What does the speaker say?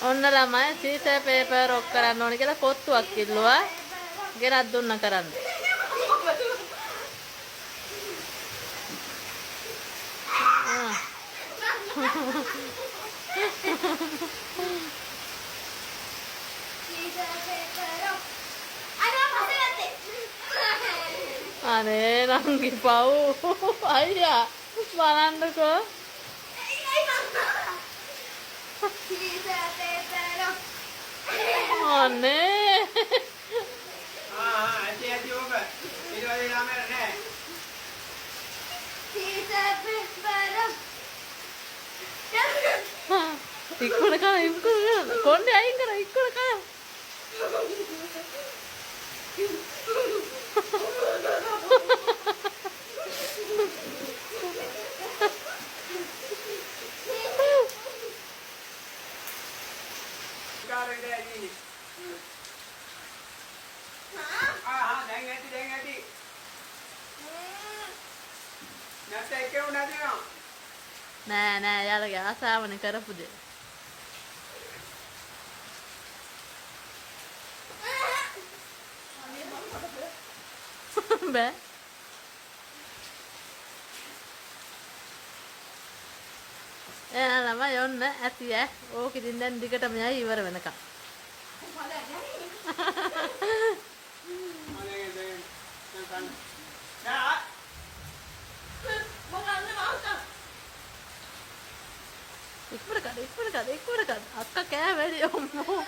ඔන්න ළමයි Caesar paper ඔක් කරන්න ඕනේ කියලා කොත්තුවක් කිල්ලුවා. ගෙනත් දුන්න කරන්න. අනේ නංගි පව් අයියා බලන්නකෝ. අනේ ඇති ඇති ඕක ඊට වගේ ළමයට නෑ. ඉක්කොල කන ඉක්කොල කොණ්ඩේ අයින් කර ඉක්කොල කන. කාරේ ඇදී. දැන් ඇති. නැත්නම් ඒකේ උනාද නෝ? නෑ යාළුවගේ ආසාවනේ කරපු දේ. බෑ. ළමයි ඔන්න ඇති ඈ. ඕක ඉතින් දැන් දිගටම යයි ඉවර වෙනකම්. ඉක්මනට කඩ අක්කා කෑ වැඩි අම්මෝ.